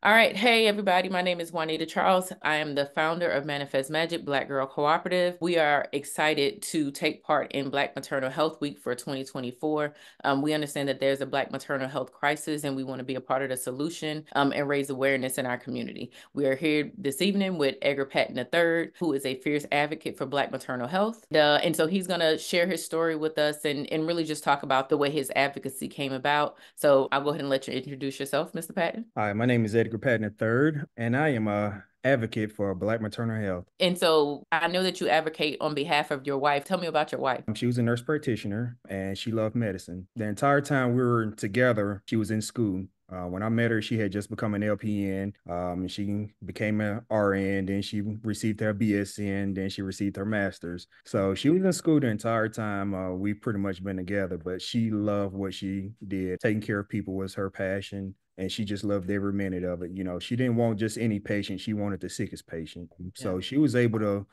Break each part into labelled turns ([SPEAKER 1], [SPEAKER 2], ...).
[SPEAKER 1] All right. Hey, everybody. My name is Juanita Charles. I am the founder of Manifest Magic Black Girl Cooperative. We are excited to take part in Black Maternal Health Week for 2024. We understand that there's a Black maternal health crisis, and we want to be a part of the solution and raise awareness in our community. We are here this evening with Edgar Patton III, who is a fierce advocate for Black maternal health. And so he's going to share his story with us and really just talk about the way his advocacy came about. So I'll go ahead and let you introduce yourself, Mr. Patton.
[SPEAKER 2] Hi, my name is Edgar Patton III, and I am a advocate for Black maternal health.
[SPEAKER 1] And so I know that you advocate on behalf of your wife. Tell me about your wife.
[SPEAKER 2] She was a nurse practitioner, and she loved medicine. The entire time we were together, she was in school. When I met her, she had just become an LPN. And she became an RN. Then she received her BSN. Then she received her master's. So she was in school the entire time. We pretty much been together, but she loved what she did. Taking care of people was her passion. And she just loved every minute of it. You know, she didn't want just any patient. She wanted the sickest patient.
[SPEAKER 1] Yeah.
[SPEAKER 2] So she was able to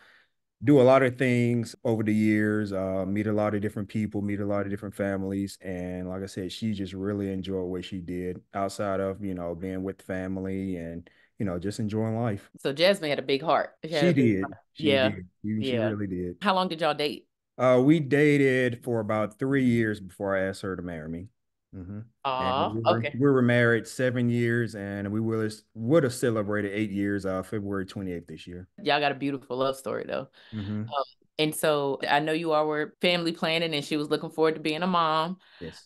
[SPEAKER 2] do a lot of things over the years, meet a lot of different people, meet a lot of different families. And like I said, she just really enjoyed what she did outside of, being with family and, just enjoying life.
[SPEAKER 1] So Jasmine had a big heart. She had
[SPEAKER 2] She
[SPEAKER 1] a big
[SPEAKER 2] did.
[SPEAKER 1] heart.
[SPEAKER 2] She
[SPEAKER 1] Yeah.
[SPEAKER 2] did. She
[SPEAKER 1] Yeah.
[SPEAKER 2] really did.
[SPEAKER 1] How long did y'all date?
[SPEAKER 2] We dated for about 3 years before I asked her to marry me. hmm And
[SPEAKER 1] Oh, okay.
[SPEAKER 2] we were married 7 years, and we would have celebrated 8 years, February 28th this year.
[SPEAKER 1] Y'all got a beautiful love story though.
[SPEAKER 2] hmm
[SPEAKER 1] And so I know you all were family planning and she was looking forward to being a mom.
[SPEAKER 2] Yes.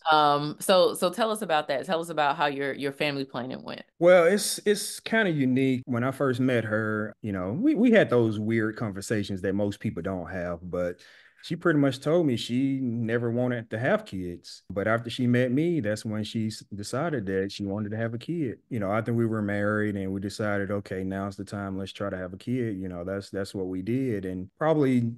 [SPEAKER 1] So tell us about that. Tell us about how your family planning went.
[SPEAKER 2] Well, it's kind of unique. When I first met her, we had those weird conversations that most people don't have, but she pretty much told me she never wanted to have kids. But after she met me, that's when she decided that she wanted to have a kid. After we were married and we decided, okay, now's the time, let's try to have a kid. That's what we did. And probably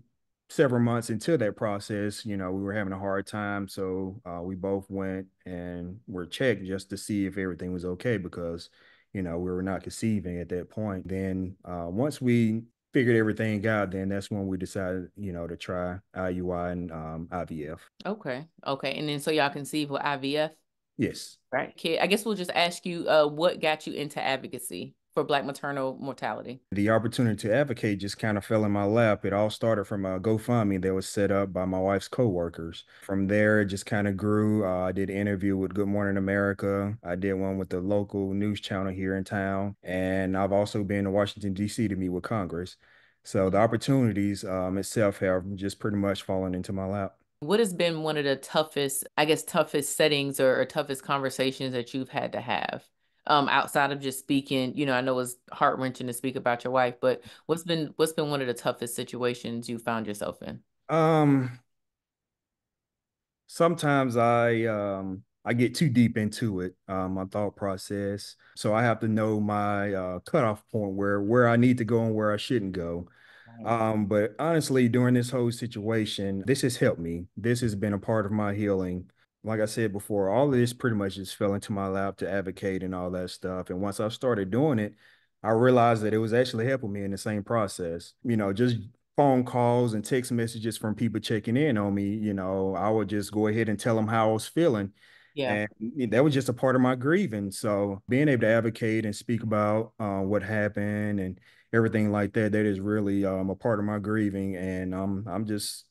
[SPEAKER 2] several months into that process, we were having a hard time. So we both went and were checked just to see if everything was okay because, we were not conceiving at that point. Then once we figured everything out, then that's when we decided, to try IUI and IVF.
[SPEAKER 1] Okay. Okay. And then so y'all conceived with IVF,
[SPEAKER 2] Yes.
[SPEAKER 1] right? Kid, I guess we'll just ask you what got you into advocacy for Black maternal mortality.
[SPEAKER 2] The opportunity to advocate just kind of fell in my lap. It all started from a GoFundMe that was set up by my wife's coworkers. From there, it just kind of grew. I did an interview with Good Morning America. I did one with the local news channel here in town. And I've also been to Washington, D.C. to meet with Congress. So the opportunities itself have just pretty much fallen into my lap.
[SPEAKER 1] What has been one of the toughest, I guess, toughest settings or toughest conversations that you've had to have? Outside of just speaking, I know it's heart-wrenching to speak about your wife, but what's been one of the toughest situations you found yourself in?
[SPEAKER 2] Um, Sometimes I get too deep into it, my thought process. So I have to know my cutoff point where I need to go and where I shouldn't go.
[SPEAKER 1] Right.
[SPEAKER 2] But honestly, during this whole situation, this has helped me. This has been a part of my healing. Like I said before, all of this pretty much just fell into my lap to advocate and all that stuff. And once I started doing it, I realized that it was actually helping me in the same process. Just phone calls and text messages from people checking in on me, I would just go ahead and tell them how I was feeling.
[SPEAKER 1] Yeah.
[SPEAKER 2] And that was just a part of my grieving. So being able to advocate and speak about what happened and everything like that, that is really a part of my grieving. And I'm just,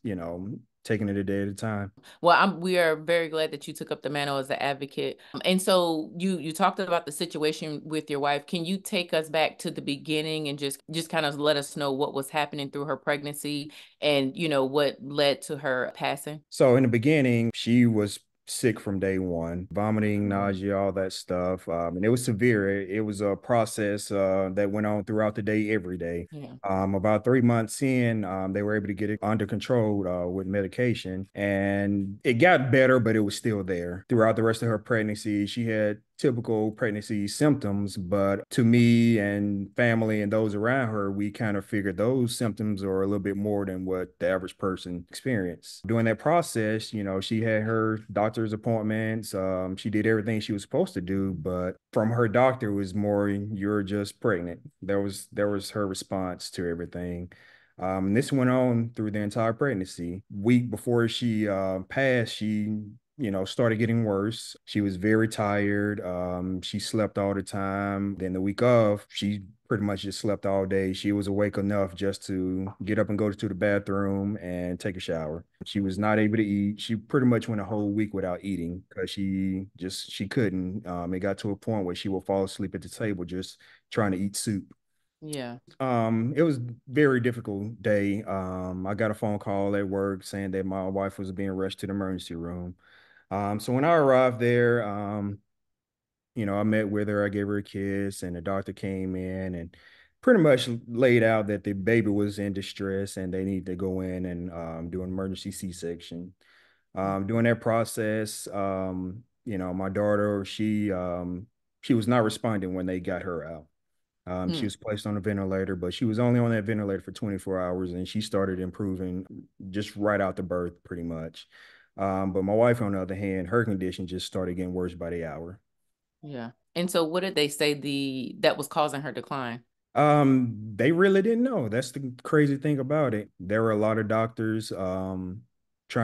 [SPEAKER 2] taking it a day at a time.
[SPEAKER 1] Well, we are very glad that you took up the mantle as an advocate. And so you talked about the situation with your wife. Can you take us back to the beginning and just kind of let us know what was happening through her pregnancy and what led to her passing?
[SPEAKER 2] So in the beginning, she was sick from day one, vomiting, nausea, all that stuff. And it was severe. It was a process that went on throughout the day, every day.
[SPEAKER 1] Yeah.
[SPEAKER 2] About 3 months in, they were able to get it under control with medication, and it got better, but it was still there throughout the rest of her pregnancy. She had typical pregnancy symptoms, but to me and family and those around her, we kind of figured those symptoms are a little bit more than what the average person experienced. During that process, she had her doctor's appointments. She did everything she was supposed to do, but from her doctor was more, "You're just pregnant." There was her response to everything. This went on through the entire pregnancy. Week before she passed, she started getting worse. She was very tired. She slept all the time. Then the week of, she pretty much just slept all day. She was awake enough just to get up and go to the bathroom and take a shower. She was not able to eat. She pretty much went a whole week without eating because she couldn't. It got to a point where she would fall asleep at the table just trying to eat soup.
[SPEAKER 1] Yeah.
[SPEAKER 2] It was very difficult day. I got a phone call at work saying that my wife was being rushed to the emergency room. So when I arrived there, I met with her, I gave her a kiss, and the doctor came in and pretty much laid out that the baby was in distress and they need to go in and do an emergency C-section. During that process, my daughter, she was not responding when they got her out. She
[SPEAKER 1] Mm,
[SPEAKER 2] was placed on a ventilator, but she was only on that ventilator for 24 hours and she started improving just right out the birth, pretty much. But my wife, on the other hand, her condition just started getting worse by the hour.
[SPEAKER 1] yeah. And so what did they say that was causing her decline?
[SPEAKER 2] They really didn't know. That's the crazy thing about it. There were a lot of doctors trying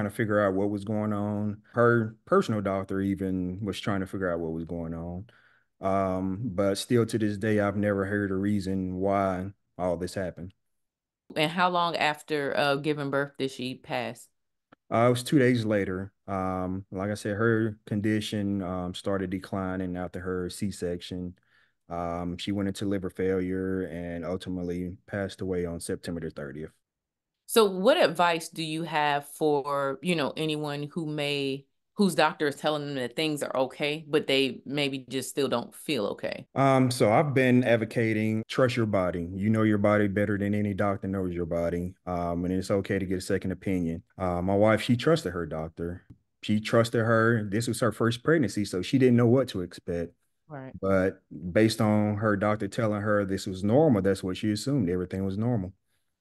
[SPEAKER 2] to figure out what was going on. Her personal doctor even was trying to figure out what was going on. But still to this day, I've never heard a reason why all this happened.
[SPEAKER 1] And how long after giving birth did she pass?
[SPEAKER 2] It was 2 days later. Like I said, her condition started declining after her C-section. She went into liver failure and ultimately passed away on September the 30th.
[SPEAKER 1] So what advice do you have for, anyone whose doctor is telling them that things are okay, but they maybe just still don't feel okay?
[SPEAKER 2] So I've been advocating trust your body. You know your body better than any doctor knows your body. And it's okay to get a second opinion. My wife, she trusted her doctor. She trusted her. This was her first pregnancy, so she didn't know what to expect.
[SPEAKER 1] Right.
[SPEAKER 2] But based on her doctor telling her this was normal, that's what she assumed. Everything was normal.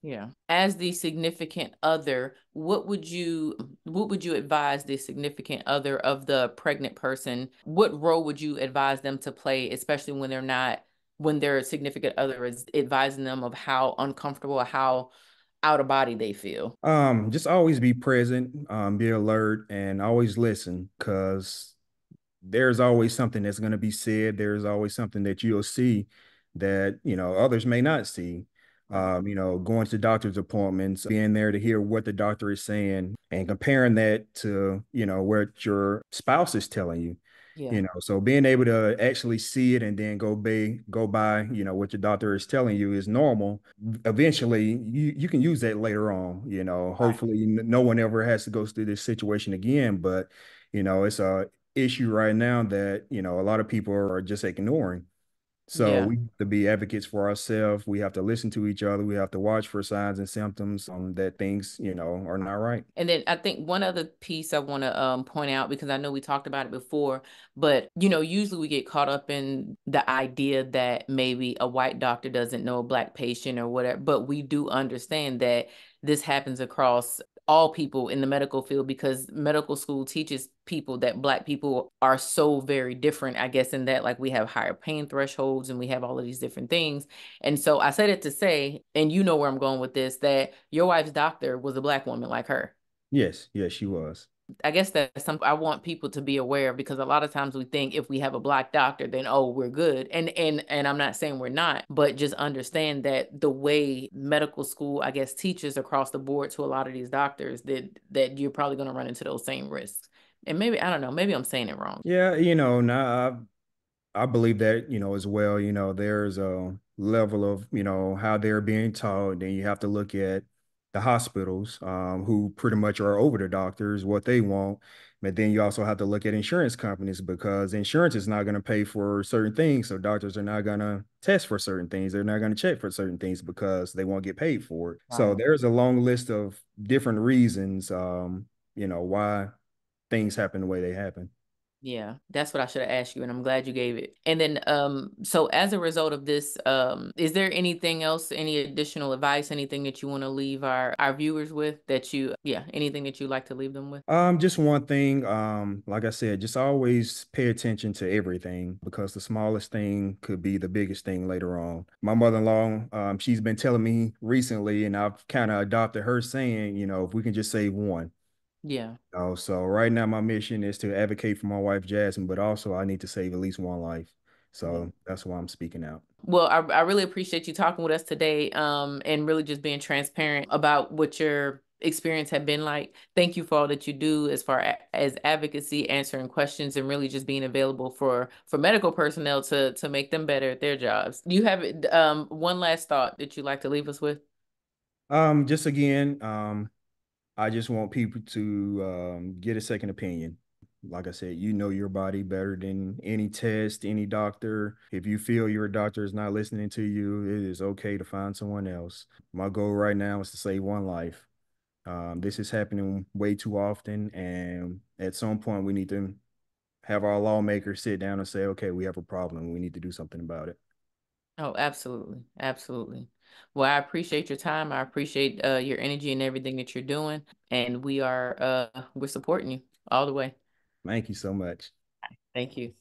[SPEAKER 1] Yeah. As the significant other, what would you advise the significant other of the pregnant person? What role would you advise them to play, especially when their significant other is advising them of how uncomfortable or how out of body they feel?
[SPEAKER 2] Just always be present, be alert, and always listen, because there's always something that's going to be said. There's always something that you'll see that, others may not see.
[SPEAKER 1] Right.
[SPEAKER 2] Going to doctor's appointments, being there to hear what the doctor is saying and comparing that to, what your spouse is telling you.
[SPEAKER 1] Yeah.
[SPEAKER 2] So being able to actually see it and then go by, what your doctor is telling you is normal. Eventually, you can use that later on.
[SPEAKER 1] Right.
[SPEAKER 2] Hopefully, no one ever has to go through this situation again. But it's a issue right now that a lot of people are just ignoring. So
[SPEAKER 1] Yeah.
[SPEAKER 2] we have to be advocates for ourselves. We have to listen to each other. We have to watch for signs and symptoms that things are not right.
[SPEAKER 1] And then I think one other piece I want to point out, because I know we talked about it before, but usually we get caught up in the idea that maybe a white doctor doesn't know a black patient or whatever, but we do understand that this happens across all people in the medical field, because medical school teaches people that black people are so very different, I guess, in that, like, we have higher pain thresholds and we have all of these different things. And so I said it to say, and you know where I'm going with this, that your wife's doctor was a black woman like her.
[SPEAKER 2] Yes, yes, she was.
[SPEAKER 1] I guess that's something I want people to be aware of, because a lot of times we think if we have a black doctor, then oh, we're good. And I'm not saying we're not, but just understand that the way medical school, I guess, teaches across the board to a lot of these doctors, that you're probably going to run into those same risks. And maybe, I don't know, maybe I'm saying it wrong.
[SPEAKER 2] Yeah, now I believe that, as well. There's a level of, how they're being taught. Then you have to look at the hospitals, who pretty much are over the doctors, what they want. But then you also have to look at insurance companies, because insurance is not going to pay for certain things. So doctors are not going to test for certain things. They're not going to check for certain things because they won't get paid for it. So
[SPEAKER 1] Right.
[SPEAKER 2] there's a long list of different reasons, why things happen the way they happen.
[SPEAKER 1] Yeah, that's what I should have asked you, and I'm glad you gave it. And then, so as a result of this, is there anything else, any additional advice, anything that you want to leave our viewers with, yeah, anything that you like to leave them with?
[SPEAKER 2] Just one thing, like I said, just always pay attention to everything, because the smallest thing could be the biggest thing later on. My mother-in-law, she's been telling me recently, and I've kind of adopted her saying, if we can just save one.
[SPEAKER 1] Yeah.
[SPEAKER 2] Oh, so right now my mission is to advocate for my wife Jasmine, but also I need to save at least one life.
[SPEAKER 1] Yeah.
[SPEAKER 2] So that's why I'm speaking out.
[SPEAKER 1] Well, I really appreciate you talking with us today, and really just being transparent about what your experience had been like. Thank you for all that you do as far as advocacy, answering questions, and really just being available for medical personnel to make them better at their jobs. Do you have one last thought that you'd like to leave us with?
[SPEAKER 2] Just again, I just want people to get a second opinion. Like I said, you know your body better than any test, any doctor. If you feel your doctor is not listening to you, it is okay to find someone else. My goal right now is to save one life. This is happening way too often, and at some point, we need to have our lawmakers sit down and say, okay, we have a problem. We need to do something about it.
[SPEAKER 1] Oh, absolutely. Absolutely. Well, I appreciate your time. I appreciate your energy and everything that you're doing. And we're supporting you all the way.
[SPEAKER 2] Thank you so much.
[SPEAKER 1] Thank you.